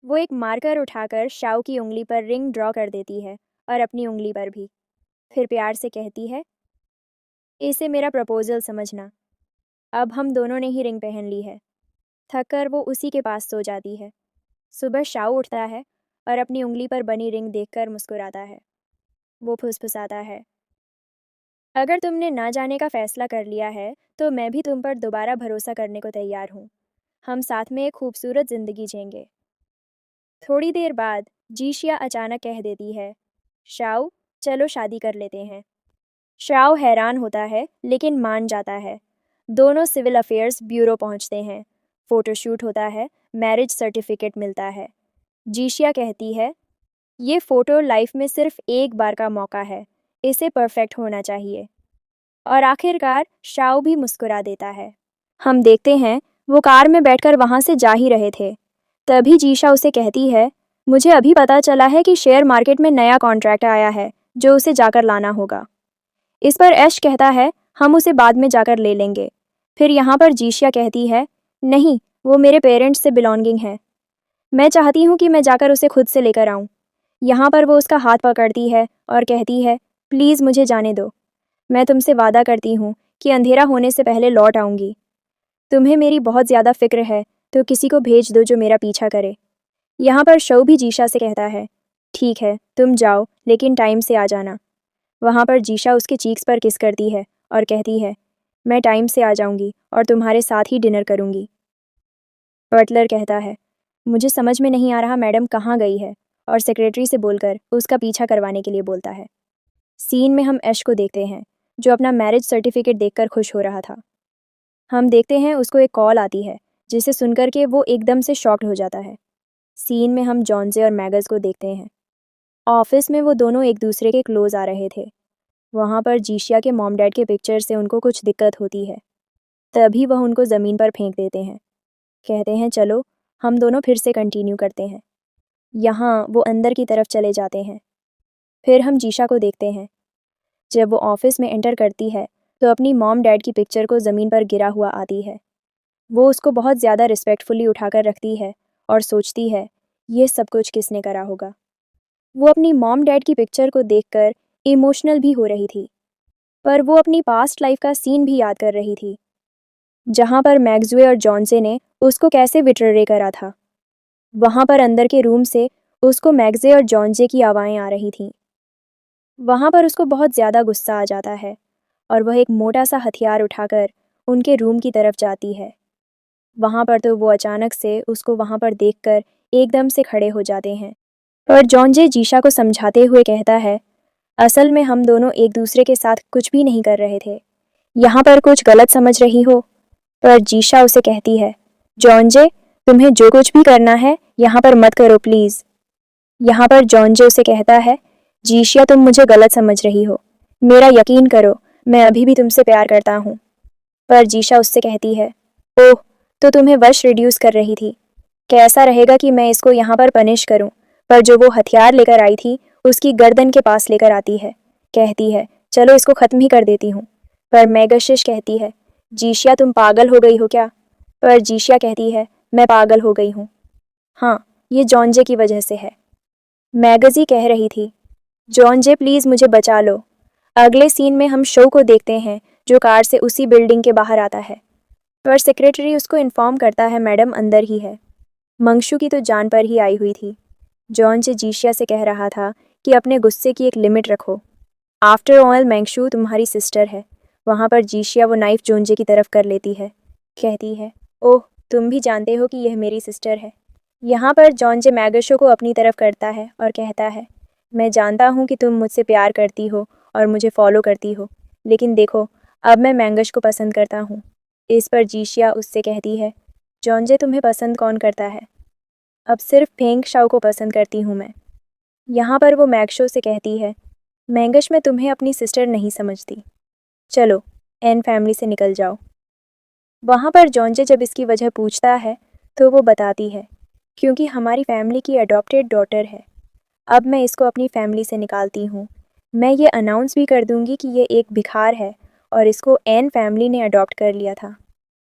वो एक मार्कर उठाकर शाओ की उंगली पर रिंग ड्रॉ कर देती है और अपनी उंगली पर भी। फिर प्यार से कहती है, इसे मेरा प्रपोजल समझना। अब हम दोनों ने ही रिंग पहन ली है। थक कर वो उसी के पास सो जाती है। सुबह शाओ उठता है और अपनी उंगली पर बनी रिंग देखकर मुस्कुराता है। वो फुसफुसाता है, अगर तुमने ना जाने का फैसला कर लिया है तो मैं भी तुम पर दोबारा भरोसा करने को तैयार हूँ। हम साथ में एक खूबसूरत ज़िंदगी जिएंगे। थोड़ी देर बाद जीशिया अचानक कह देती है, शाओ, चलो शादी कर लेते हैं। शाओ हैरान होता है लेकिन मान जाता है। दोनों सिविल अफेयर्स ब्यूरो पहुंचते हैं। फ़ोटोशूट होता है, मैरिज सर्टिफिकेट मिलता है। जीशिया कहती है, ये फ़ोटो लाइफ में सिर्फ एक बार का मौका है, इसे परफेक्ट होना चाहिए। और आखिरकार शाओ भी मुस्कुरा देता है। हम देखते हैं वो कार में बैठकर वहाँ से जा ही रहे थे। तभी जीशा उसे कहती है, मुझे अभी पता चला है कि शेयर मार्केट में नया कॉन्ट्रैक्ट आया है जो उसे जाकर लाना होगा। इस पर ऐश कहता है, हम उसे बाद में जाकर ले लेंगे। फिर यहाँ पर जीशिया कहती है, नहीं, वो मेरे पेरेंट्स से बिलोंगिंग है, मैं चाहती हूँ कि मैं जाकर उसे खुद से लेकर आऊँ। यहाँ पर वो उसका हाथ पकड़ती है और कहती है, प्लीज़ मुझे जाने दो, मैं तुमसे वादा करती हूँ कि अंधेरा होने से पहले लौट आऊँगी। तुम्हें मेरी बहुत ज़्यादा फिक्र है तो किसी को भेज दो जो मेरा पीछा करे। यहाँ पर शो भी जीशा से कहता है, ठीक है, तुम जाओ लेकिन टाइम से आ जाना। वहाँ पर जीशा उसके चीक्स पर किस करती है और कहती है, मैं टाइम से आ जाऊँगी और तुम्हारे साथ ही डिनर करूँगी। बटलर कहता है, मुझे समझ में नहीं आ रहा मैडम कहाँ गई है, और सेक्रेटरी से बोलकर उसका पीछा करवाने के लिए बोलता है। सीन में हम ऐश को देखते हैं जो अपना मैरिज सर्टिफिकेट देखकर खुश हो रहा था। हम देखते हैं उसको एक कॉल आती है जिसे सुनकर के वो एकदम से शॉक्ड हो जाता है। सीन में हम जॉन्जे और मैगज को देखते हैं। ऑफिस में वो दोनों एक दूसरे के क्लोज आ रहे थे। वहाँ पर जीशिया के मॉम डैड के पिक्चर से उनको कुछ दिक्कत होती है। तभी वह उनको ज़मीन पर फेंक देते हैं। कहते हैं, चलो हम दोनों फिर से कंटिन्यू करते हैं। यहाँ वो अंदर की तरफ चले जाते हैं। फिर हम जीशा को देखते हैं। जब वो ऑफिस में एंटर करती है तो अपनी मॉम डैड की पिक्चर को ज़मीन पर गिरा हुआ आती है। वो उसको बहुत ज़्यादा रिस्पेक्टफुली उठाकर रखती है और सोचती है, ये सब कुछ किसने करा होगा। वो अपनी मॉम डैड की पिक्चर को देखकर इमोशनल भी हो रही थी, पर वो अपनी पास्ट लाइफ का सीन भी याद कर रही थी जहाँ पर मैग्जवे और जॉनसे ने उसको कैसे विट्रे करा था। वहाँ पर अंदर के रूम से उसको मैग्जे और जॉनजे की आवाज़ें आ रही थीं। वहाँ पर उसको बहुत ज़्यादा गुस्सा आ जाता है और वह एक मोटा सा हथियार उठाकर उनके रूम की तरफ जाती है। वहाँ पर तो वो अचानक से उसको वहाँ पर देखकर एकदम से खड़े हो जाते हैं। और जॉन जे जीशा को समझाते हुए कहता है, असल में हम दोनों एक दूसरे के साथ कुछ भी नहीं कर रहे थे, यहाँ पर कुछ गलत समझ रही हो। पर जीशा उसे कहती है, जॉन जे, तुम्हें जो कुछ भी करना है यहाँ पर मत करो प्लीज़। यहाँ पर जॉन जे उसे कहता है, जीशिया तुम मुझे गलत समझ रही हो, मेरा यकीन करो, मैं अभी भी तुमसे प्यार करता हूँ। पर जीशा उससे कहती है, ओह, तो तुम्हें वश रिड्यूस कर रही थी। कैसा रहेगा कि मैं इसको यहाँ पर पनिश करूँ। पर जो वो हथियार लेकर आई थी उसकी गर्दन के पास लेकर आती है, कहती है, चलो इसको ख़त्म ही कर देती हूँ। पर मैगशिश कहती है, जीशिया तुम पागल हो गई हो क्या। पर जीशिया कहती है, मैं पागल हो गई हूँ, हाँ, ये जॉन जे की वजह से है। मैगजी कह रही थी, जॉन जे प्लीज़ मुझे बचा लो। अगले सीन में हम शो को देखते हैं जो कार से उसी बिल्डिंग के बाहर आता है। पर सेक्रेटरी उसको इन्फॉर्म करता है मैडम अंदर ही है। मंगशू की तो जान पर ही आई हुई थी। जॉन जे जीशिया से कह रहा था कि अपने गुस्से की एक लिमिट रखो। आफ्टर ऑल मंगशू तुम्हारी सिस्टर है। वहाँ पर जीशिया वो नाइफ जॉन जे की तरफ कर लेती है, कहती है, ओह, तुम भी जानते हो कि यह मेरी सिस्टर है। यहाँ पर जॉन जे मैगशो को अपनी तरफ करता है और कहता है, मैं जानता हूँ कि तुम मुझसे प्यार करती हो और मुझे फॉलो करती हो, लेकिन देखो, अब मैं मैंगश को पसंद करता हूँ। इस पर जीशिया उससे कहती है, जॉन जे तुम्हें पसंद कौन करता है, अब सिर्फ फेंग शाओ को पसंद करती हूँ मैं। यहाँ पर वो मैगशो से कहती है, मैंगश मैं तुम्हें अपनी सिस्टर नहीं समझती, चलो एन फैमिली से निकल जाओ। वहाँ पर जॉन जे जब इसकी वजह पूछता है तो वो बताती है, क्योंकि हमारी फैमिली की अडॉप्टेड डॉटर है, अब मैं इसको अपनी फैमिली से निकालती हूँ। मैं ये अनाउंस भी कर दूँगी कि ये एक भिखार है और इसको एन फैमिली ने अडॉप्ट कर लिया था।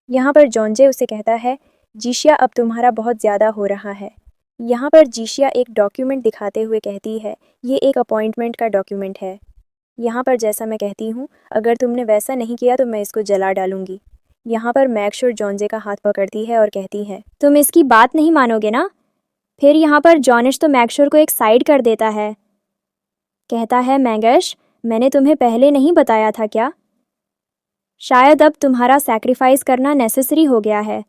यहाँ पर जॉन जे उसे कहता है, जीशिया अब तुम्हारा बहुत ज़्यादा हो रहा है। यहाँ पर जीशिया एक डॉक्यूमेंट दिखाते हुए कहती है, ये एक अपॉइंटमेंट का डॉक्यूमेंट है। यहाँ पर जैसा मैं कहती हूँ, अगर तुमने वैसा नहीं किया तो मैं इसको जला डालूंगी। यहाँ पर मैगशोर जॉन जे का हाथ पकड़ती है और कहती है, तुम इसकी बात नहीं मानोगे ना। फिर यहाँ पर जॉनिश तो मैगशोर को एक साइड कर देता है, कहता है, मैगश, मैंने तुम्हें पहले नहीं बताया था क्या, शायद अब तुम्हारा सैक्रिफाइस करना नेसेसरी हो गया है।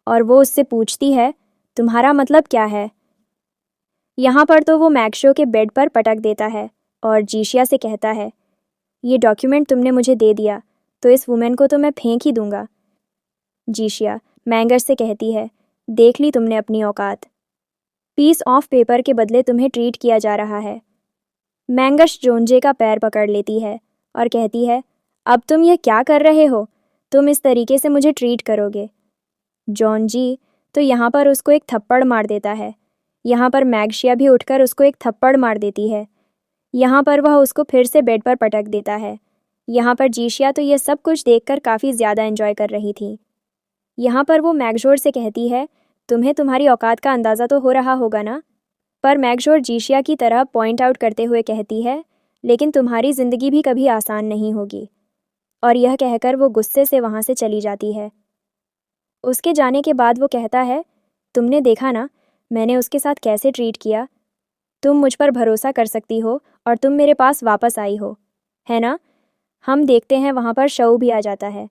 और वो उससे पूछती है, तुम्हारा मतलब क्या है। यहाँ पर तो वो मैगशो के बेड पर पटक देता है और जीशिया से कहता है, ये डॉक्यूमेंट तुमने मुझे दे दिया तो इस वुमेन को तो मैं फेंक ही दूंगा। जीशिया मैंगश से कहती है, देख ली तुमने अपनी औकात, पीस ऑफ पेपर के बदले तुम्हें ट्रीट किया जा रहा है। मैंगश जोनजे का पैर पकड़ लेती है और कहती है, अब तुम यह क्या कर रहे हो, तुम इस तरीके से मुझे ट्रीट करोगे। जॉन जी तो यहाँ पर उसको एक थप्पड़ मार देता है। यहाँ पर मैगशिया भी उठकर उसको एक थप्पड़ मार देती है। यहाँ पर वह उसको फिर से बेड पर पटक देता है। यहाँ पर जीशिया तो ये सब कुछ देखकर काफ़ी ज़्यादा एंजॉय कर रही थी। यहाँ पर वो मैगजोर से कहती है, तुम्हें तुम्हारी औकात का अंदाज़ा तो हो रहा होगा ना। पर मैगजोर जीशिया की तरह पॉइंट आउट करते हुए कहती है, लेकिन तुम्हारी ज़िंदगी भी कभी आसान नहीं होगी। और यह कहकर वो गुस्से से वहाँ से चली जाती है। उसके जाने के बाद वो कहता है, तुमने देखा ना मैंने उसके साथ कैसे ट्रीट किया, तुम मुझ पर भरोसा कर सकती हो और तुम मेरे पास वापस आई हो, है ना। हम देखते हैं वहाँ पर शऊ भी आ जाता है।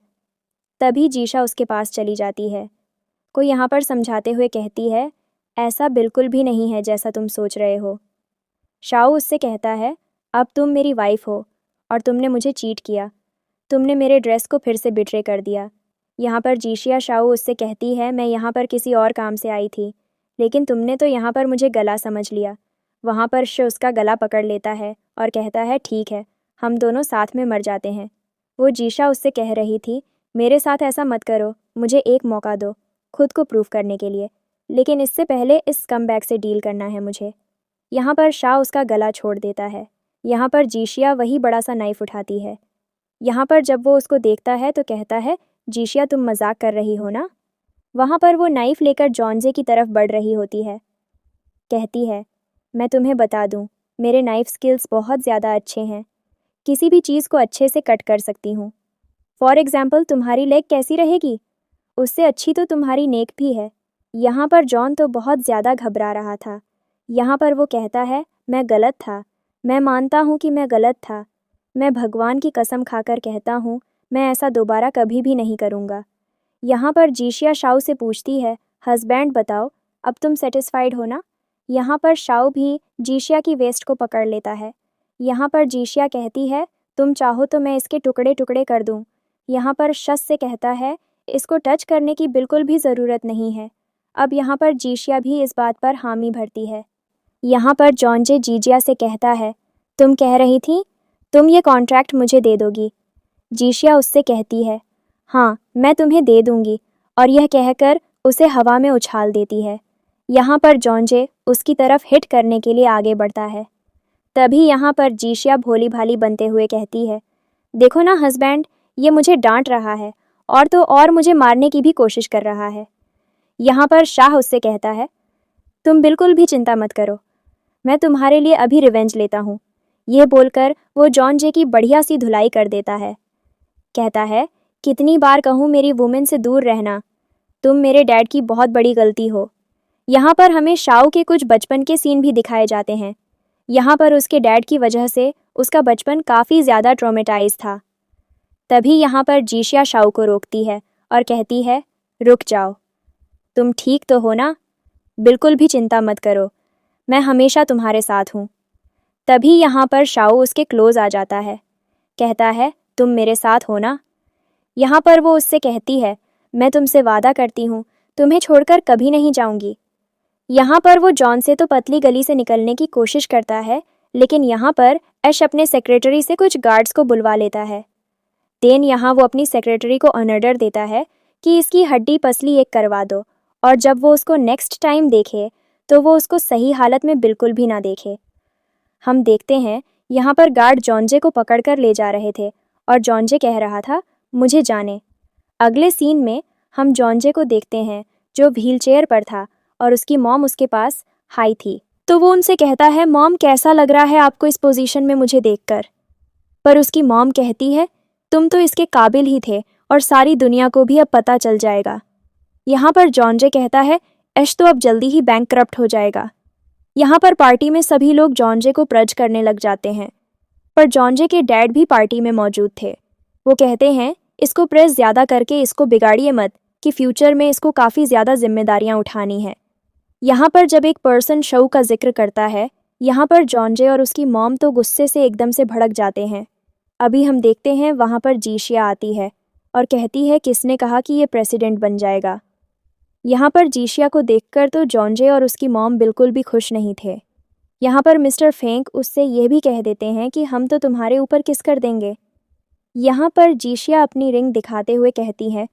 तभी जीशा उसके पास चली जाती है। कोई यहाँ पर समझाते हुए कहती है, ऐसा बिल्कुल भी नहीं है जैसा तुम सोच रहे हो। शाऊ उससे कहता है, अब तुम मेरी वाइफ हो और तुमने मुझे चीट किया, तुमने मेरे ड्रेस को फिर से बिट्रे कर दिया। यहाँ पर जीशिया शाऊ उससे कहती है, मैं यहाँ पर किसी और काम से आई थी, लेकिन तुमने तो यहाँ पर मुझे गला समझ लिया। वहाँ पर श उसका गला पकड़ लेता है और कहता है, ठीक है, हम दोनों साथ में मर जाते हैं। वो जीशा उससे कह रही थी, मेरे साथ ऐसा मत करो, मुझे एक मौका दो खुद को प्रूव करने के लिए, लेकिन इससे पहले इस स्कमबैग से डील करना है मुझे। यहाँ पर शाह उसका गला छोड़ देता है। यहाँ पर जीशिया वही बड़ा सा नाइफ उठाती है। यहाँ पर जब वो उसको देखता है तो कहता है, जीशिया तुम मजाक कर रही हो ना। वहाँ पर वो नाइफ लेकर जॉनजे की तरफ बढ़ रही होती है। कहती है, मैं तुम्हें बता दूँ, मेरे नाइफ स्किल्स बहुत ज़्यादा अच्छे हैं, किसी भी चीज़ को अच्छे से कट कर सकती हूँ। फॉर एग्ज़ाम्पल तुम्हारी लेग कैसी रहेगी, उससे अच्छी तो तुम्हारी नेक भी है। यहाँ पर जॉन तो बहुत ज़्यादा घबरा रहा था। यहाँ पर वो कहता है, मैं गलत था, मैं मानता हूँ कि मैं गलत था, मैं भगवान की कसम खाकर कहता हूँ मैं ऐसा दोबारा कभी भी नहीं करूँगा। यहाँ पर जीशिया शाऊ से पूछती है, हस्बैंड बताओ, अब तुम सेटिस्फाइड हो ना? यहाँ पर शाओ भी जीशिया की वेस्ट को पकड़ लेता है। यहाँ पर जीशिया कहती है, तुम चाहो तो मैं इसके टुकड़े टुकड़े कर दूँ। यहाँ पर शस से कहता है, इसको टच करने की बिल्कुल भी ज़रूरत नहीं है। अब यहाँ पर जीशिया भी इस बात पर हामी भरती है। यहाँ पर जॉनजे जीजिया से कहता है, तुम कह रही थी तुम ये कॉन्ट्रैक्ट मुझे दे दोगी। जीशिया उससे कहती है, हाँ मैं तुम्हें दे दूंगी, और यह कहकर उसे हवा में उछाल देती है। यहाँ पर जॉनजे उसकी तरफ हिट करने के लिए आगे बढ़ता है। तभी यहाँ पर जीशिया भोली भाली बनते हुए कहती है, देखो ना हस्बैंड, ये मुझे डांट रहा है और तो और मुझे मारने की भी कोशिश कर रहा है। यहाँ पर शाह उससे कहता है, तुम बिल्कुल भी चिंता मत करो, मैं तुम्हारे लिए अभी रिवेंज लेता हूँ। ये बोलकर वो जॉनजे की बढ़िया सी धुलाई कर देता है। कहता है, कितनी बार कहूँ मेरी वुमेन से दूर रहना, तुम मेरे डैड की बहुत बड़ी गलती हो। यहाँ पर हमें शाओ के कुछ बचपन के सीन भी दिखाए जाते हैं। यहाँ पर उसके डैड की वजह से उसका बचपन काफ़ी ज़्यादा ट्रॉमेटाइज था। तभी यहाँ पर जीशिया शाओ को रोकती है और कहती है, रुक जाओ, तुम ठीक तो हो ना? बिल्कुल भी चिंता मत करो, मैं हमेशा तुम्हारे साथ हूँ। तभी यहाँ पर शाओ उसके क्लोज आ जाता है। कहता है, तुम मेरे साथ हो ना? यहाँ पर वो उससे कहती है, मैं तुमसे वादा करती हूँ, तुम्हें छोड़कर कभी नहीं जाऊँगी। यहाँ पर वो जॉन से तो पतली गली से निकलने की कोशिश करता है, लेकिन यहाँ पर ऐश अपने सेक्रेटरी से कुछ गार्ड्स को बुलवा लेता है। देन यहाँ वो अपनी सेक्रेटरी को ऑर्डर देता है कि इसकी हड्डी पसली एक करवा दो, और जब वो उसको नेक्स्ट टाइम देखे तो वो उसको सही हालत में बिल्कुल भी ना देखे। हम देखते हैं यहाँ पर गार्ड जॉनजे को पकड़कर ले जा रहे थे और जॉनजे कह रहा था, मुझे जाने। अगले सीन में हम जॉनजे को देखते हैं जो व्हीलचेयर पर था और उसकी मॉम उसके पास हाई थी। तो वो उनसे कहता है, मॉम कैसा लग रहा है आपको इस पोजीशन में मुझे देखकर? पर उसकी मॉम कहती है, तुम तो इसके काबिल ही थे और सारी दुनिया को भी अब पता चल जाएगा। यहाँ पर जॉनजे कहता है, ऐश तो अब जल्दी ही बैंकक्रप्ट हो जाएगा। यहाँ पर पार्टी में सभी लोग जॉनजे को प्रज करने लग जाते हैं, पर जॉनजे के डैड भी पार्टी में मौजूद थे। वो कहते हैं, इसको प्रेस ज़्यादा करके इसको बिगाड़िए मत कि फ्यूचर में इसको काफ़ी ज़्यादा जिम्मेदारियाँ उठानी है। यहाँ पर जब एक पर्सन शव का जिक्र करता है, यहाँ पर जॉनजे और उसकी मॉम तो गुस्से से एकदम से भड़क जाते हैं। अभी हम देखते हैं वहाँ पर जीशिया आती है और कहती है, किसने कहा कि ये प्रेसिडेंट बन जाएगा। यहाँ पर जीशिया को देखकर तो जॉनजे और उसकी मॉम बिल्कुल भी खुश नहीं थे। यहाँ पर मिस्टर फेंक उससे ये भी कह देते हैं कि हम तो तुम्हारे ऊपर किस कर देंगे। यहाँ पर जीशिया अपनी रिंग दिखाते हुए कहती है,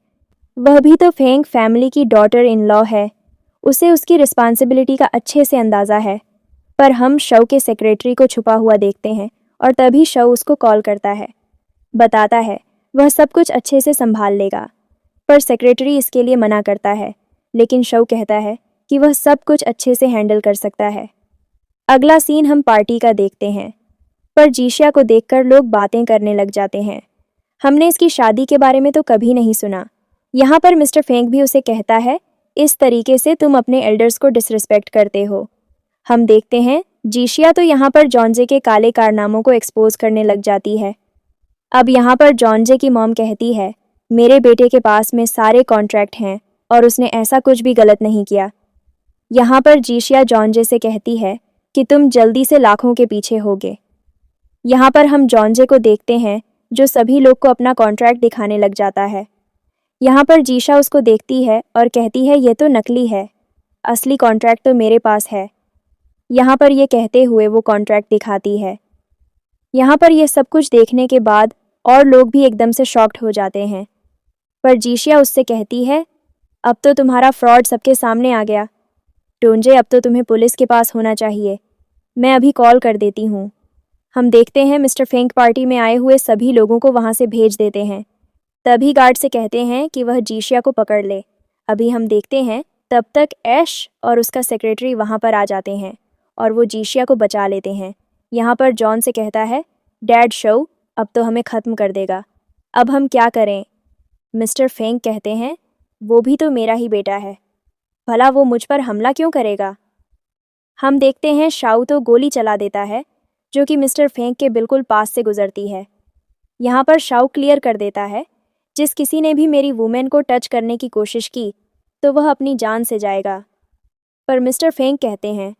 वह भी तो फेंक फैमिली की डॉटर इन लॉ है, उसे उसकी रिस्पॉन्सिबिलिटी का अच्छे से अंदाज़ा है। पर हम शव के सेक्रेटरी को छुपा हुआ देखते हैं और तभी शव उसको कॉल करता है, बताता है वह सब कुछ अच्छे से संभाल लेगा। पर सेक्रेटरी इसके लिए मना करता है, लेकिन शव कहता है कि वह सब कुछ अच्छे से हैंडल कर सकता है। अगला सीन हम पार्टी का देखते हैं, पर जीशिया को देखकर लोग बातें करने लग जाते हैं। हमने इसकी शादी के बारे में तो कभी नहीं सुना। यहाँ पर मिस्टर फेंक भी उसे कहता है, इस तरीके से तुम अपने एल्डर्स को डिसरिस्पेक्ट करते हो। हम देखते हैं जीशिया तो यहाँ पर जॉनजे के काले कारनामों को एक्सपोज करने लग जाती है। अब यहाँ पर जॉनजे की मॉम कहती है, मेरे बेटे के पास में सारे कॉन्ट्रैक्ट हैं और उसने ऐसा कुछ भी गलत नहीं किया। यहाँ पर जीशिया जॉनजे से कहती है कि तुम जल्दी से लाखों के पीछे होगे। यहाँ पर हम जॉनजे को देखते हैं जो सभी लोग को अपना कॉन्ट्रैक्ट दिखाने लग जाता है। यहाँ पर जीशा उसको देखती है और कहती है, ये तो नकली है, असली कॉन्ट्रैक्ट तो मेरे पास है। यहाँ पर ये कहते हुए वो कॉन्ट्रैक्ट दिखाती है। यहाँ पर ये सब कुछ देखने के बाद और लोग भी एकदम से शॉक्ड हो जाते हैं, पर जीशिया उससे कहती है, अब तो तुम्हारा फ्रॉड सबके सामने आ गया टोंजे, अब तो तुम्हें पुलिस के पास होना चाहिए, मैं अभी कॉल कर देती हूँ। हम देखते हैं मिस्टर फेंक पार्टी में आए हुए सभी लोगों को वहाँ से भेज देते हैं। तभी गार्ड से कहते हैं कि वह जीशिया को पकड़ ले। अभी हम देखते हैं तब तक ऐश और उसका सेक्रेटरी वहाँ पर आ जाते हैं और वो जीशिया को बचा लेते हैं। यहाँ पर जॉन से कहता है, डैड शव अब तो हमें ख़त्म कर देगा, अब हम क्या करें? मिस्टर फेंक कहते हैं, वो भी तो मेरा ही बेटा है, भला वो मुझ पर हमला क्यों करेगा? हम देखते हैं शाऊ तो गोली चला देता है जो कि मिस्टर फेंक के बिल्कुल पास से गुजरती है। यहाँ पर शाऊ क्लियर कर देता है, जिस किसी ने भी मेरी वुमेन को टच करने की कोशिश की तो वह अपनी जान से जाएगा। पर मिस्टर फेंग कहते हैं,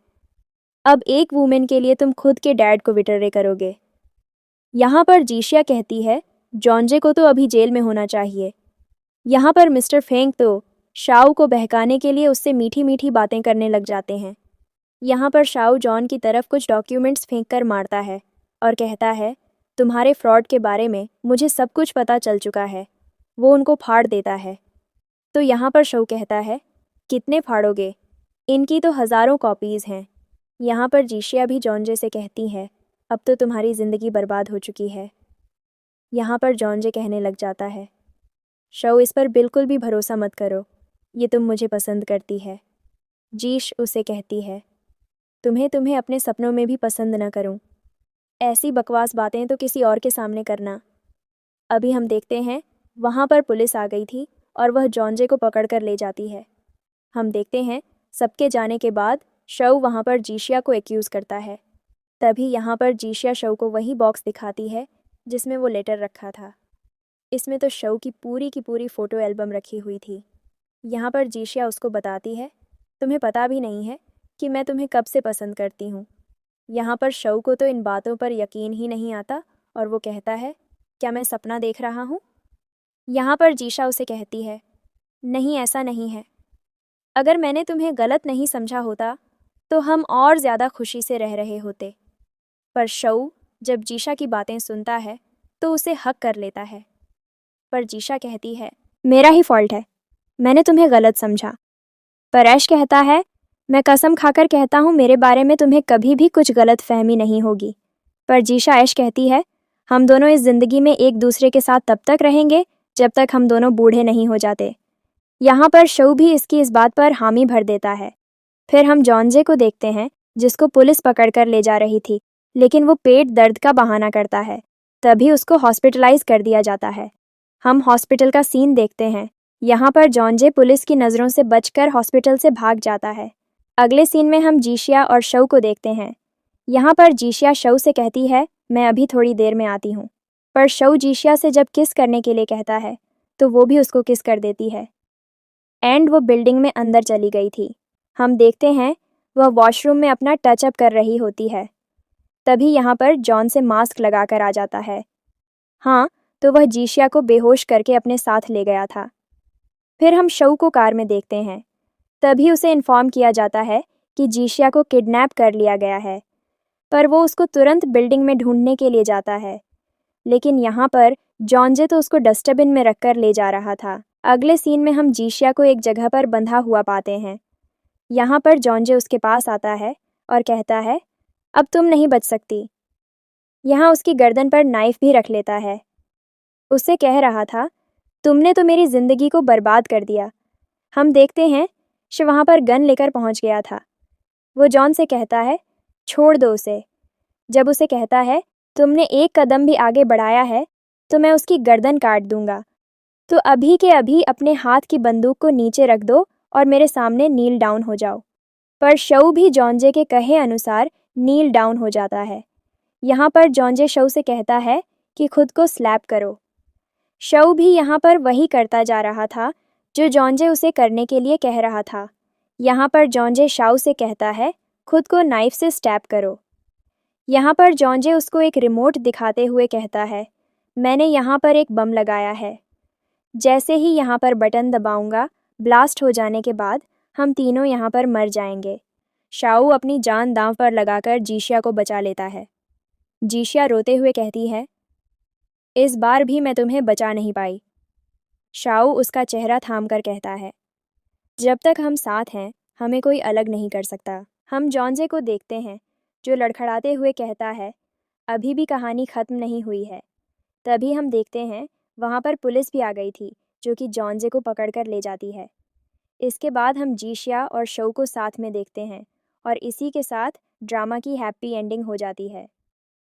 अब एक वुमेन के लिए तुम खुद के डैड को विटरे करोगे। यहाँ पर जीशिया कहती है, जॉन्जे को तो अभी जेल में होना चाहिए। यहाँ पर मिस्टर फेंग तो शाओ को बहकाने के लिए उससे मीठी मीठी बातें करने लग जाते हैं। यहाँ पर शाओ जॉन की तरफ कुछ डॉक्यूमेंट्स फेंक कर मारता है और कहता है, तुम्हारे फ्रॉड के बारे में मुझे सब कुछ पता चल चुका है। वो उनको फाड़ देता है। तो यहाँ पर शो कहता है, कितने फाड़ोगे? इनकी तो हज़ारों कॉपीज़ हैं। यहाँ पर जीशिया भी जॉन्जे से कहती है, अब तो तुम्हारी ज़िंदगी बर्बाद हो चुकी है। यहाँ पर जॉन्जे कहने लग जाता है, शो इस पर बिल्कुल भी भरोसा मत करो, ये तुम मुझे पसंद करती है। जीश उसे कहती है, तुम्हें अपने सपनों में भी पसंद न करूं। ऐसी बकवास बातें तो किसी और के सामने करना। अभी हम देखते हैं वहाँ पर पुलिस आ गई थी और वह जॉन्जे को पकड़ कर ले जाती है। हम देखते हैं सबके जाने के बाद शव वहाँ पर जीशिया को एक्यूज़ करता है। तभी यहाँ पर जीशिया शव को वही बॉक्स दिखाती है जिसमें वो लेटर रखा था। इसमें तो शव की पूरी फ़ोटो एल्बम रखी हुई थी। यहाँ पर जीशिया उसको बताती है, तुम्हें पता भी नहीं है कि मैं तुम्हें कब से पसंद करती हूँ। यहाँ पर शव को तो इन बातों पर यकीन ही नहीं आता और वो कहता है, क्या मैं सपना देख रहा हूँ? यहाँ पर जीशा उसे कहती है, नहीं ऐसा नहीं है। अगर मैंने तुम्हें गलत नहीं समझा होता तो हम और ज़्यादा खुशी से रह रहे होते। पर शव जब जीशा की बातें सुनता है तो उसे हक कर लेता है। पर जीशा कहती है, मेरा ही फॉल्ट है, मैंने तुम्हें गलत समझा। पर ऐश कहता है, मैं कसम खाकर कहता हूँ मेरे बारे में तुम्हें कभी भी कुछ गलत फहमी नहीं होगी। पर जीशा ऐश कहती है, हम दोनों इस ज़िंदगी में एक दूसरे के साथ तब तक रहेंगे जब तक हम दोनों बूढ़े नहीं हो जाते। यहाँ पर शव भी इसकी इस बात पर हामी भर देता है। फिर हम जॉन्जे को देखते हैं जिसको पुलिस पकड़कर ले जा रही थी, लेकिन वो पेट दर्द का बहाना करता है। तभी उसको हॉस्पिटलाइज कर दिया जाता है। हम हॉस्पिटल का सीन देखते हैं। यहाँ पर जॉन्जे पुलिस की नज़रों से बचकर हॉस्पिटल से भाग जाता है। अगले सीन में हम जीशिया और शव को देखते हैं। यहाँ पर जीशिया शव से कहती है, मैं अभी थोड़ी देर में आती हूँ। पर शव जीशिया से जब किस करने के लिए कहता है तो वो भी उसको किस कर देती है। एंड वो बिल्डिंग में अंदर चली गई थी। हम देखते हैं वह वॉशरूम में अपना टचअप कर रही होती है। तभी यहाँ पर जॉन से मास्क लगाकर आ जाता है। हाँ, तो वह जीशिया को बेहोश करके अपने साथ ले गया था। फिर हम शव को कार में देखते हैं। तभी उसे इन्फॉर्म किया जाता है कि जीशिया को किडनैप कर लिया गया है। पर वो उसको तुरंत बिल्डिंग में ढूंढने के लिए जाता है। लेकिन यहाँ पर जॉन्जे तो उसको डस्टबिन में रखकर ले जा रहा था। अगले सीन में हम जीशिया को एक जगह पर बंधा हुआ पाते हैं। यहाँ पर जॉन्जे उसके पास आता है और कहता है, अब तुम नहीं बच सकती। यहाँ उसकी गर्दन पर नाइफ भी रख लेता है। उससे कह रहा था, तुमने तो मेरी जिंदगी को बर्बाद कर दिया। हम देखते हैं शिव वहाँ पर गन लेकर पहुँच गया था। वो जॉन से कहता है, छोड़ दो उसे। जब उसे कहता है, तुमने एक कदम भी आगे बढ़ाया है तो मैं उसकी गर्दन काट दूंगा, तो अभी के अभी अपने हाथ की बंदूक को नीचे रख दो और मेरे सामने नील डाउन हो जाओ। पर शव भी जॉन्जे के कहे अनुसार नील डाउन हो जाता है। यहाँ पर जॉन्जे शव से कहता है कि खुद को स्लैप करो। शव भी यहाँ पर वही करता जा रहा था जो जॉन्जे उसे करने के लिए कह रहा था। यहाँ पर जॉन्जे शाव से कहता है, खुद को नाइफ से स्टैब करो। यहाँ पर जॉन्जे उसको एक रिमोट दिखाते हुए कहता है, मैंने यहाँ पर एक बम लगाया है। जैसे ही यहाँ पर बटन दबाऊंगा, ब्लास्ट हो जाने के बाद हम तीनों यहाँ पर मर जाएंगे। शाओ अपनी जान दांव पर लगाकर जीशिया को बचा लेता है। जीशिया रोते हुए कहती है, इस बार भी मैं तुम्हें बचा नहीं पाई। शाओ उसका चेहरा थाम कर कहता है, जब तक हम साथ हैं हमें कोई अलग नहीं कर सकता। हम जॉन्जे को देखते हैं जो लड़खड़ाते हुए कहता है, अभी भी कहानी ख़त्म नहीं हुई है। तभी हम देखते हैं वहाँ पर पुलिस भी आ गई थी जो कि जॉन्जे को पकड़कर ले जाती है। इसके बाद हम जीशिया और शो को साथ में देखते हैं और इसी के साथ ड्रामा की हैप्पी एंडिंग हो जाती है।